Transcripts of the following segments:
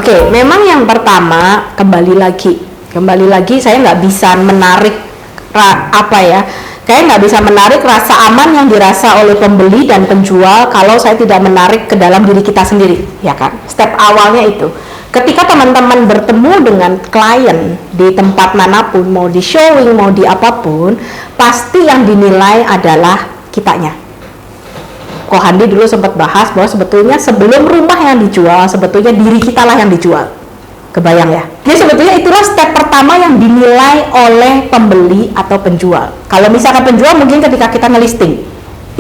Oke, memang yang pertama kembali lagi saya nggak bisa menarik kayak nggak bisa menarik rasa aman yang dirasa oleh pembeli dan penjual kalau saya tidak menarik ke dalam diri kita sendiri, ya kan? Step awalnya itu. Ketika teman-teman bertemu dengan klien di tempat manapun, mau di showing, mau di apapun, pasti yang dinilai adalah kitanya. Ko Handi dulu sempat bahas bahwa sebetulnya sebelum rumah yang dijual, sebetulnya diri kita lah yang dijual. Kebayang ya? Jadi sebetulnya itulah step pertama yang dinilai oleh pembeli atau penjual. Kalau misalkan penjual mungkin ketika kita ngelisting,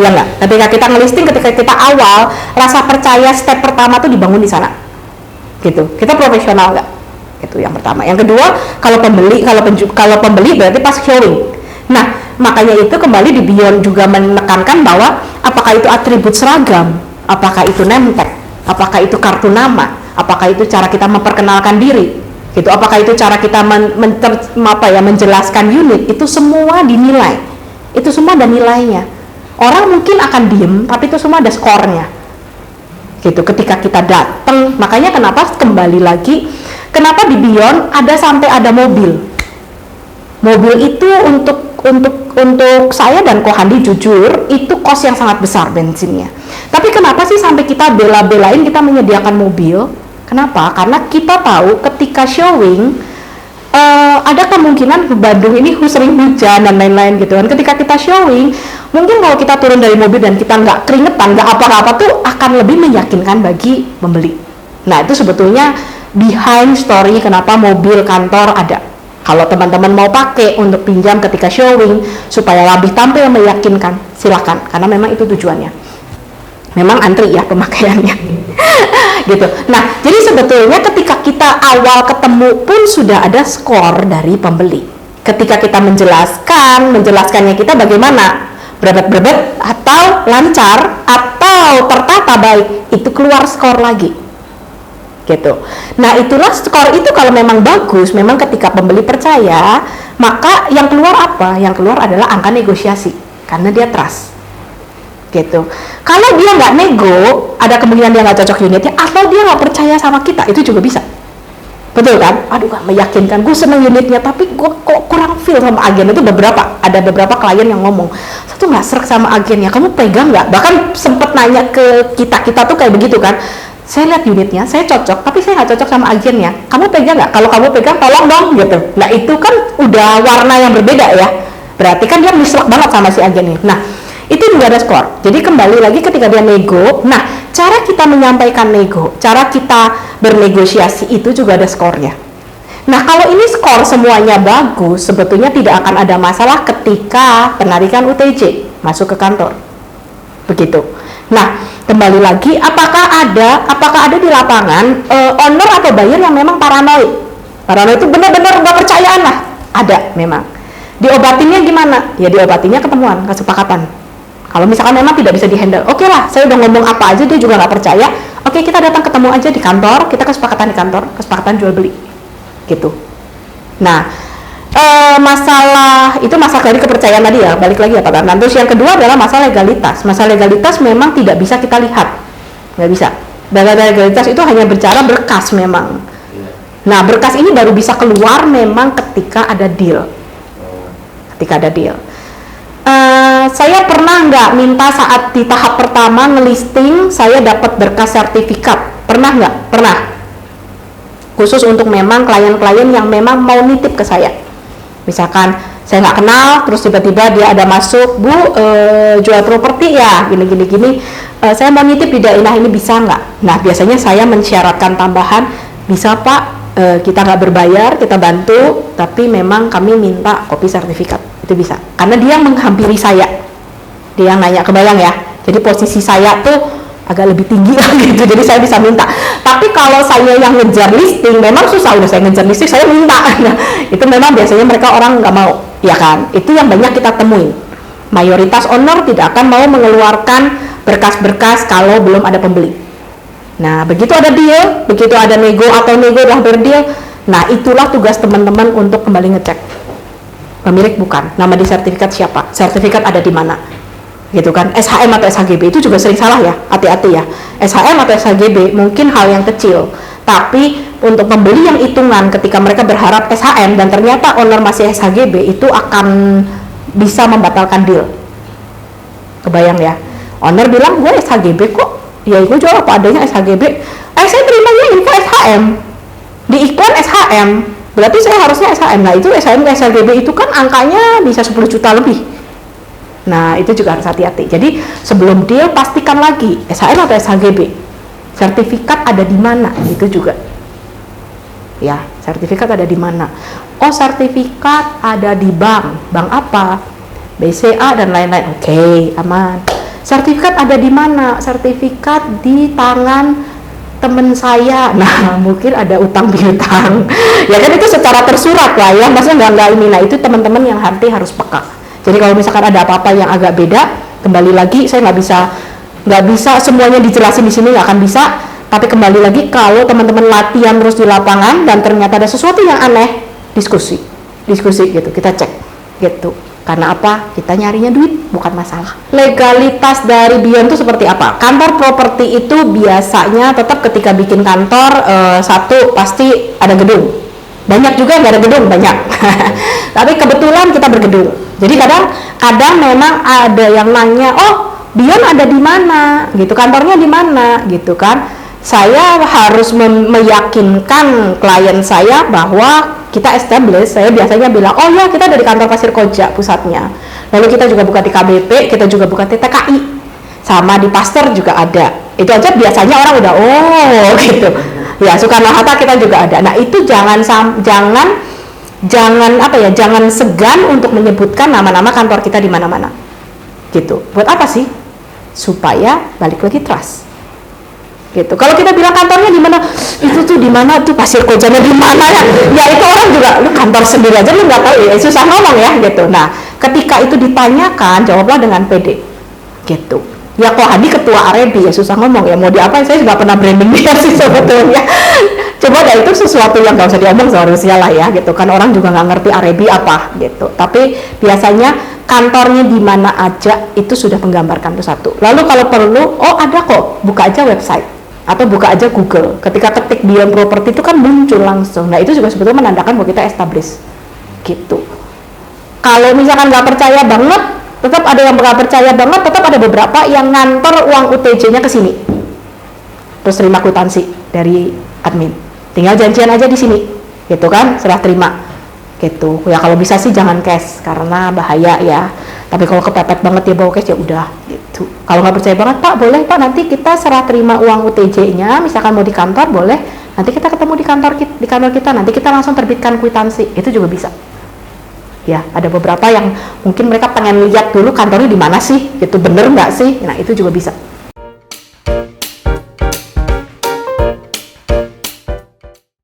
ya nggak? Ketika kita ngelisting, ketika kita awal, rasa percaya step pertama tuh dibangun di sana. Gitu. Kita profesional nggak? Itu yang pertama. Yang kedua, kalau pembeli berarti pas showing. Nah, makanya itu kembali di Beyond juga menekankan bahwa apakah itu atribut seragam, apakah itu name tag, apakah itu kartu nama, apakah itu cara kita memperkenalkan diri, gitu, apakah itu cara kita menjelaskan unit, itu semua dinilai, itu semua ada nilainya. Orang mungkin akan diem, tapi itu semua ada skornya, gitu. Ketika kita datang, makanya kenapa kembali lagi, kenapa di Beyond ada mobil itu untuk saya dan Ko Handi jujur itu kos yang sangat besar bensinnya. Tapi kenapa sih sampai kita bela-belain kita menyediakan mobil? Kenapa? Karena kita tahu ketika showing ada kemungkinan ke Bandung ini sering hujan dan lain-lain gitu kan. Ketika kita showing, mungkin kalau kita turun dari mobil dan kita nggak keringetan, nggak apa-apa tuh akan lebih meyakinkan bagi pembeli. Nah, itu sebetulnya behind story kenapa mobil kantor ada. Kalau teman-teman mau pakai untuk pinjam ketika showing supaya lebih tampil meyakinkan, silakan, karena memang itu tujuannya. Memang antri ya pemakaiannya. Gitu. Nah, jadi sebetulnya ketika kita awal ketemu pun sudah ada skor dari pembeli. Ketika kita menjelaskannya kita bagaimana? Berebet-berebet atau lancar atau tertata baik, itu keluar skor lagi. Gitu. Nah, itulah skor itu kalau memang bagus, memang ketika pembeli percaya, maka yang keluar apa? Yang keluar adalah angka negosiasi karena dia trust. Gitu. Kalau dia nggak nego, ada kemungkinan dia nggak cocok unitnya atau dia nggak percaya sama kita, itu juga bisa. Betul kan? Aduh, gak meyakinkan, gue seneng unitnya tapi gue kok kurang feel sama agen. Itu ada beberapa klien yang ngomong, satu nggak serak sama agennya, kamu pegang nggak? Bahkan sempet nanya ke kita tuh kayak begitu kan, saya lihat unitnya, saya cocok, tapi saya nggak cocok sama agennya. Kamu pegang nggak? Kalau kamu pegang, tolong dong, gitu. Nah, itu kan udah warna yang berbeda ya. Berarti kan dia mislek banget sama si agennya. Nah, itu juga ada skor. Jadi kembali lagi ketika dia nego, nah, cara kita menyampaikan nego, cara kita bernegosiasi itu juga ada skornya. Nah, kalau ini skor semuanya bagus, sebetulnya tidak akan ada masalah ketika penarikan UTJ masuk ke kantor. Begitu. Nah, kembali lagi, apakah ada di lapangan owner atau buyer yang memang paranoid? Paranoid itu benar-benar nggak percayaan lah. Ada memang. Diobatinnya gimana? Ya diobatinnya ketemuan, kesepakatan. Kalau misalkan memang tidak bisa dihandle, oke lah, saya udah ngomong apa aja dia juga nggak percaya. Oke, kita datang ketemu aja di kantor, kita kesepakatan di kantor, kesepakatan jual beli, gitu. Nah, masalah dari kepercayaan tadi ya, balik lagi ya Pak Tarnan. Terus yang kedua adalah masalah legalitas. Masalah legalitas memang tidak bisa kita lihat, nggak bisa. Data legalitas itu hanya bicara berkas memang. Nah, berkas ini baru bisa keluar memang ketika ada deal. Saya pernah nggak minta saat di tahap pertama ngelisting saya dapat berkas sertifikat? Pernah nggak? Pernah. Khusus untuk memang klien-klien yang memang mau nitip ke saya. Misalkan saya nggak kenal, terus tiba-tiba dia ada masuk, Bu, jual properti ya, gini. Saya mau nitip di daerah ini, bisa nggak? Nah, biasanya saya mensyaratkan tambahan, bisa Pak, kita nggak berbayar, kita bantu, tapi memang kami minta kopi sertifikat. Itu bisa, karena dia menghampiri saya, dia yang nanya, kebayang ya, jadi posisi saya tuh agak lebih tinggi lah gitu, jadi saya bisa minta. Tapi kalau saya yang ngejar listing, memang susah, udah saya ngejar listing, saya minta. Nah, itu memang biasanya mereka orang nggak mau, ya kan? Itu yang banyak kita temuin. Mayoritas owner tidak akan mau mengeluarkan berkas-berkas kalau belum ada pembeli. Nah, begitu ada deal, begitu ada nego atau nego udah berdeal, nah itulah tugas teman-teman untuk kembali ngecek. Pemilik bukan, nama di sertifikat siapa, sertifikat ada di mana, gitu kan. SHM atau SHGB itu juga sering salah ya, hati-hati ya. SHM atau SHGB mungkin hal yang kecil, tapi untuk pembeli yang hitungan ketika mereka berharap SHM dan ternyata owner masih SHGB, itu akan bisa membatalkan deal. Kebayang ya, owner bilang gue SHGB kok, ya gue jual apa adanya SHGB, saya terimanya info SHM, di iklan SHM, berarti saya harusnya SHM. Nah itu SHM ke SHGB itu kan angkanya bisa 10 juta lebih. Nah itu juga harus hati-hati. Jadi sebelum deal pastikan lagi SHM atau SHGB, sertifikat ada di mana, itu juga ya, sertifikat ada di mana. Oh sertifikat ada di bank apa, BCA dan lain-lain, oke, aman. Sertifikat ada di mana? Sertifikat di tangan temen saya. Nah mungkin ada utang piutang ya kan, itu secara tersurat lah ya, maksudnya nggak ini. Nah itu teman-teman yang harus peka. Jadi kalau misalkan ada apa-apa yang agak beda, kembali lagi saya nggak bisa semuanya dijelasin di sini, nggak akan bisa. Tapi kembali lagi, kalau teman-teman latihan terus di lapangan dan ternyata ada sesuatu yang aneh, diskusi gitu, kita cek gitu. Karena apa? Kita nyarinya duit, bukan masalah. Legalitas dari Beyond itu seperti apa? Kantor properti itu biasanya tetap ketika bikin kantor, satu pasti ada gedung. Banyak juga nggak ada gedung, banyak. Tapi kebetulan kita bergedung. Jadi kadang memang ada yang nanya, oh Beyond ada di mana? Gitu, kantornya di mana? Gitu kan? Saya harus meyakinkan klien saya bahwa kita establish. Saya biasanya bilang, oh ya kita dari kantor Pasir Koja pusatnya, lalu kita juga buka di KBP, kita juga buka di TKI, sama di Pasteur juga ada. Itu aja biasanya orang udah oh gitu ya. Soekarno-Hatta kita juga ada. Nah itu jangan apa ya, jangan segan untuk menyebutkan nama-nama kantor kita di mana-mana gitu. Buat apa sih? Supaya balik lagi trust gitu. Kalau kita bilang kantornya di mana, itu tuh di mana tuh, Pasir Kojanya di mana ya? Ya itu orang juga, lu kantor sendiri aja lu nggak tahu ya, susah ngomong ya gitu. Nah ketika itu ditanyakan, jawablah dengan pede gitu. Ya kok Hadi ketua Arebi, ya susah ngomong ya, mau diapain, saya juga pernah branding dia sih sebetulnya. Coba dah, itu sesuatu yang nggak usah diomong seharusnya lah ya gitu kan, orang juga nggak ngerti Arebi apa gitu. Tapi biasanya kantornya di mana aja itu sudah menggambarkan itu satu. Lalu kalau perlu, oh ada kok, buka aja website atau buka aja Google, ketika ketik Beyond Property itu kan muncul langsung. Nah itu juga sebetulnya menandakan bahwa kita establish gitu. Kalau misalkan nggak percaya banget, tetap ada yang nggak percaya banget, tetap ada beberapa yang ngantor uang UTJ-nya ke sini, terus terima kwitansi dari admin, tinggal janjian aja di sini gitu kan, serah terima gitu ya. Kalau bisa sih jangan cash karena bahaya ya, tapi kalau kepepet banget ya bawa cash ya udah gitu. Kalau nggak percaya banget, Pak boleh Pak nanti kita serah terima uang UTJ-nya, misalkan mau di kantor boleh, nanti kita ketemu di kantor kita, nanti kita langsung terbitkan kwitansi, itu juga bisa ya. Ada beberapa yang mungkin mereka pengen lihat dulu kantornya di mana sih gitu, bener nggak sih, nah itu juga bisa.